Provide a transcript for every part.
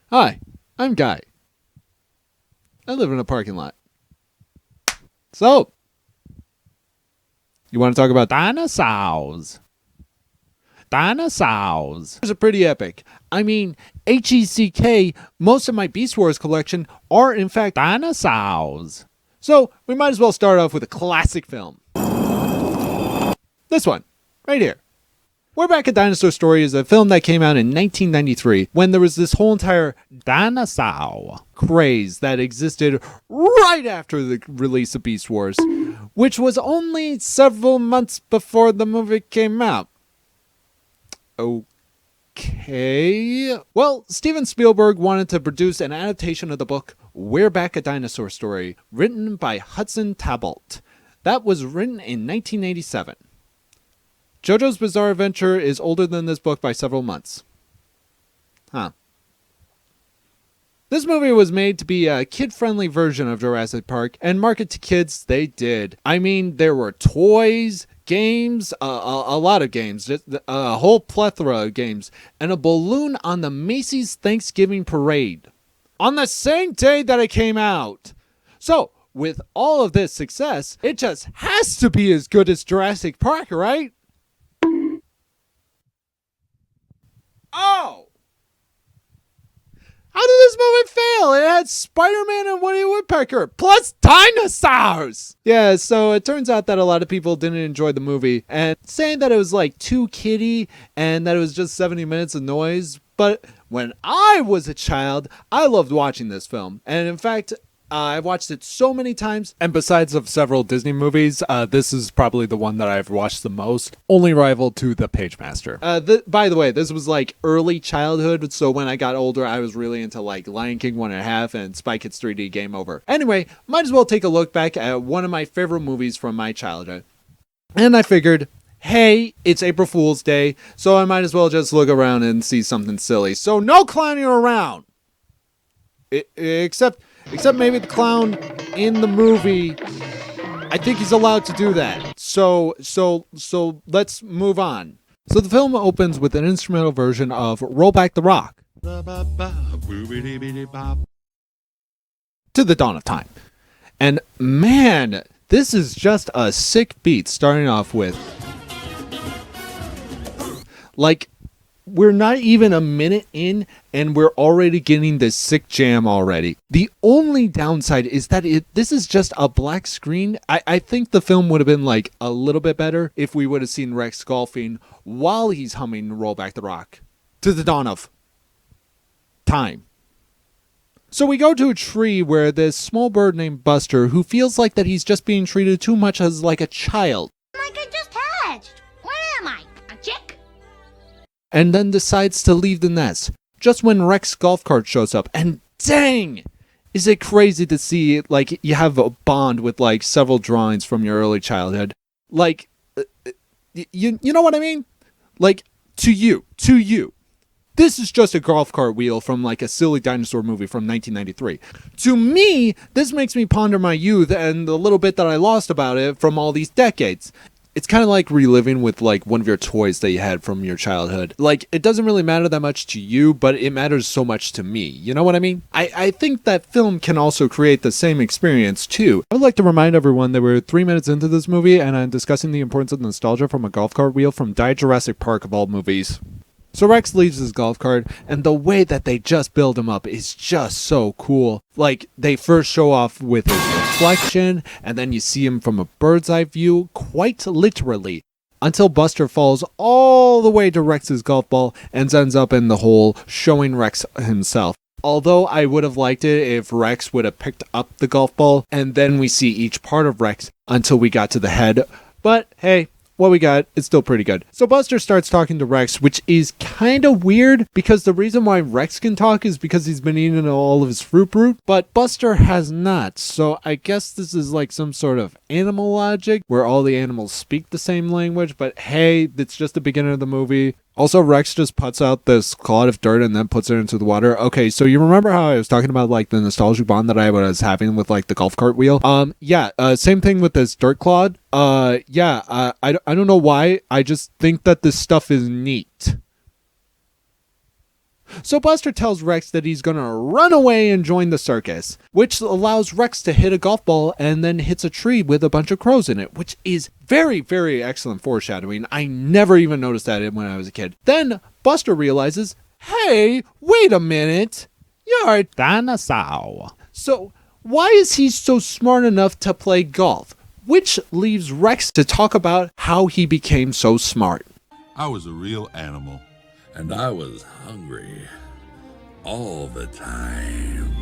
Hi, I'm Guy. I live in a parking lot. So, you want to talk about dinosaurs? Dinosaurs. These are pretty epic. I mean, HECK, most of my Beast Wars collection are in fact dinosaurs. So, we might as well start off with a classic film. This one, right here. We're Back at Dinosaur Story is a film that came out in 1993 when there was this whole entire dinosaur craze that existed right after the release of Beast Wars, which was only several months before the movie came out. Okay. Well, Steven Spielberg wanted to produce an adaptation of the book We're Back at Dinosaur Story, written by Hudson Tabolt. That was written in 1987. JoJo's Bizarre Adventure is older than this book by several months. Huh. This movie was made to be a kid-friendly version of Jurassic Park, and market to kids they did. I mean, there were toys, games, a lot of games, just a whole plethora of games, and a balloon on the Macy's Thanksgiving Parade on the same day that it came out. So, with all of this success, it just has to be as good as Jurassic Park, right? Oh! How did this movie fail? It had Spider-Man and Woody Woodpecker, plus dinosaurs! Yeah, so it turns out that a lot of people didn't enjoy the movie, and saying that it was like too kiddie, and that it was just 70 minutes of noise. But when I was a child, I loved watching this film. And in fact, I've watched it so many times, and besides of several Disney movies, this is probably the one that I've watched the most, only rival to The Pagemaster. By the way, this was like early childhood, so when I got older, I was really into like Lion King 1.5 and Spy Kids 3D Game Over. Anyway, might as well take a look back at one of my favorite movies from my childhood. And I figured, hey, it's April Fool's Day, so I might as well just look around and see something silly. So no clowning around! Except maybe the clown in the movie. I think he's allowed to do that. So let's move on. So the film opens with an instrumental version of Roll Back the Rock to the dawn of time. And man, this is just a sick beat starting off with. Like, we're not even a minute in and we're already getting this sick jam already. The only downside is that this is just a black screen. I think the film would have been like a little bit better if we would have seen Rex golfing while he's humming Roll Back the Rock to the dawn of time. So we go to a tree where this small bird named Buster, who feels like that he's just being treated too much as like a child. Like I just hatched. Where am I? A chick? And then decides to leave the nest just when Rex's golf cart shows up. And dang, is it crazy to see like you have a bond with like several drawings from your early childhood. Like, you know what I mean? Like, to you. This is just a golf cart wheel from like a silly dinosaur movie from 1993. To me, this makes me ponder my youth and the little bit that I lost about it from all these decades. It's kind of like reliving with like one of your toys that you had from your childhood. Like, it doesn't really matter that much to you, but it matters so much to me. You know what I mean? I think that film can also create the same experience too. I would like to remind everyone that we're 3 minutes into this movie and I'm discussing the importance of nostalgia from a golf cart wheel from Jurassic Park of all movies. So Rex leaves his golf cart, and the way that they just build him up is just so cool. Like, they first show off with his reflection, and then you see him from a bird's eye view, quite literally, until Buster falls all the way to Rex's golf ball and ends up in the hole, showing Rex himself. Although I would have liked it if Rex would have picked up the golf ball, and then we see each part of Rex until we got to the head. But hey, what we got is still pretty good. So Buster starts talking to Rex, which is kind of weird because the reason why Rex can talk is because he's been eating all of his fruit brute, but Buster has not. So I guess this is like some sort of animal logic where all the animals speak the same language, but hey, it's just the beginning of the movie. Also, Rex just puts out this clod of dirt and then puts it into the water. Okay, so you remember how I was talking about like the nostalgic bond that I was having with like the golf cart wheel? Same thing with this dirt clod. I don't know why. I just think that this stuff is neat. So Buster tells Rex that he's gonna run away and join the circus, which allows Rex to hit a golf ball and then hits a tree with a bunch of crows in it, which is very, very excellent foreshadowing. I never even noticed that when I was a kid. Then Buster realizes, hey, wait a minute, you're a dinosaur. So why is he so smart enough to play golf? Which leaves Rex to talk about how he became so smart. I was a real animal, and I was hungry all the time.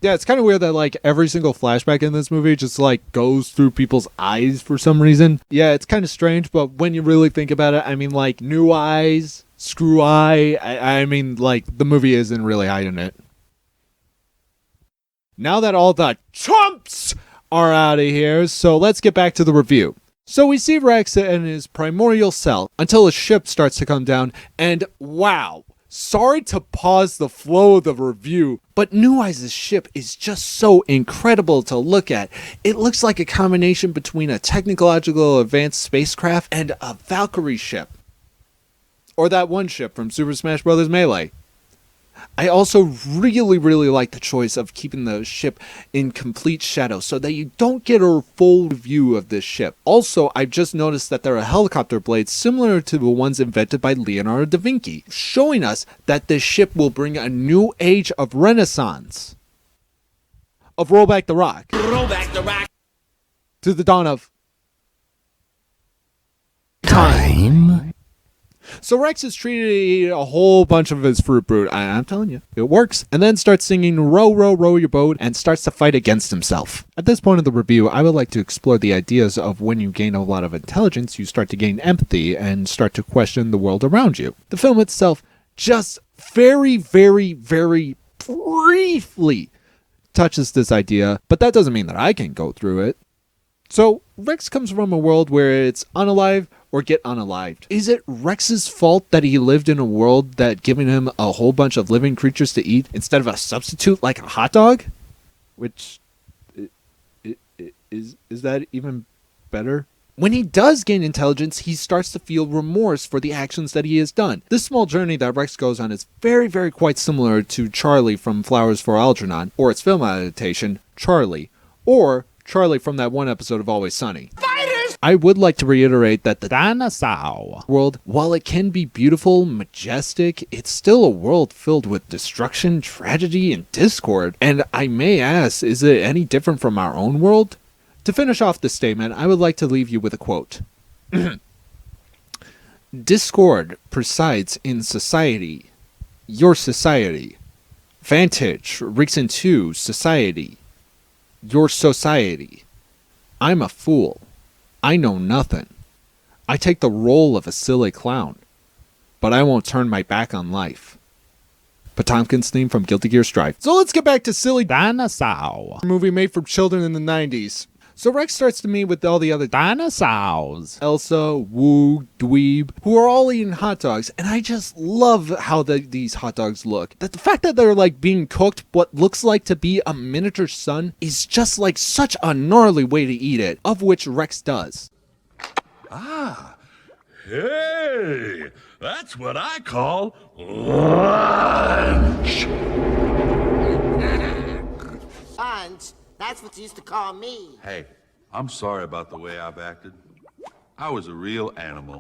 Yeah, it's kind of weird that like every single flashback in this movie just like goes through people's eyes for some reason. Yeah, it's kind of strange, but when you really think about it, I mean, like new eyes, screw eye. I mean, like the movie isn't really hiding it. Now that all the chumps are out of here, so let's get back to the review. So we see Rex in his primordial cell until his ship starts to come down, and wow, sorry to pause the flow of the review, but New Eyes' ship is just so incredible to look at. It looks like a combination between a technological advanced spacecraft and a Valkyrie ship. Or that one ship from Super Smash Bros. Melee. I also really like the choice of keeping the ship in complete shadow so that you don't get a full view of this ship. Also, I've just noticed that there are helicopter blades similar to the ones invented by Leonardo da Vinci, showing us that this ship will bring a new age of renaissance. Of Roll Back the Rock. Roll back the rock. To the dawn of time. So Rex is treated to eat a whole bunch of his fruit brute. I'm telling you, it works. And then starts singing Row, Row, Row Your Boat and starts to fight against himself. At this point of the review, I would like to explore the ideas of when you gain a lot of intelligence, you start to gain empathy and start to question the world around you. The film itself just very briefly touches this idea, but that doesn't mean that I can go through it. So Rex comes from a world where it's unalive or get unalived. Is it Rex's fault that he lived in a world that giving him a whole bunch of living creatures to eat instead of a substitute like a hot dog? Which, is that even better? When he does gain intelligence, he starts to feel remorse for the actions that he has done. This small journey that Rex goes on is very quite similar to Charlie from Flowers for Algernon, or its film adaptation, Charlie, or Charlie from that one episode of Always Sunny. Fighters! I would like to reiterate that the Dinosaur world, while it can be beautiful, majestic, it's still a world filled with destruction, tragedy, and discord. And I may ask, is it any different from our own world? To finish off this statement, I would like to leave you with a quote. Discord presides in society. Your society. Vantage reeks into society. Your society. I'm a fool. I know nothing. I take the role of a silly clown. But I won't turn my back on life. Potomkin's theme from Guilty Gear Strive. So let's get back to Silly Dinosaur, movie made for children in the 90s. So Rex starts to meet with all the other dinosaurs. Elsa, Woo, Dweeb, who are all eating hot dogs. And I just love how these hot dogs look. The fact that they're like being cooked what looks like to be a miniature sun is just like such a gnarly way to eat it. Of which Rex does. Ah, hey, that's what I call lunch. Lunch? That's what you used to call me. Hey, I'm sorry about the way I've acted. I was a real animal.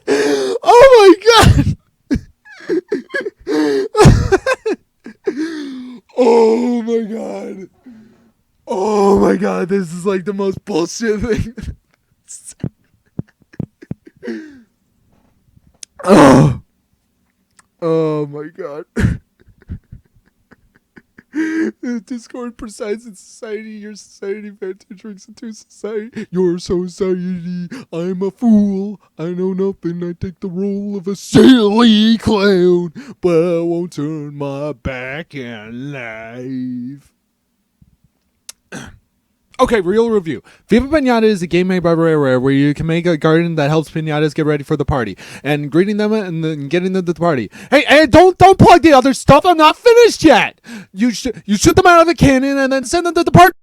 Oh my god! Oh my god! Oh my god! This is like the most bullshit thing. Oh! Oh my god! Discord presides in society. Your society vantage drinks into society. Your society. I'm a fool. I know nothing. I take the role of a silly clown, but I won't turn my back in life. Okay, real review. Viva Pinata is a game made by Rare where you can make a garden that helps pinatas get ready for the party and greeting them and then getting them to the party. Hey, don't plug the other stuff. I'm not finished yet. You shoot them out of the cannon and then send them to the party.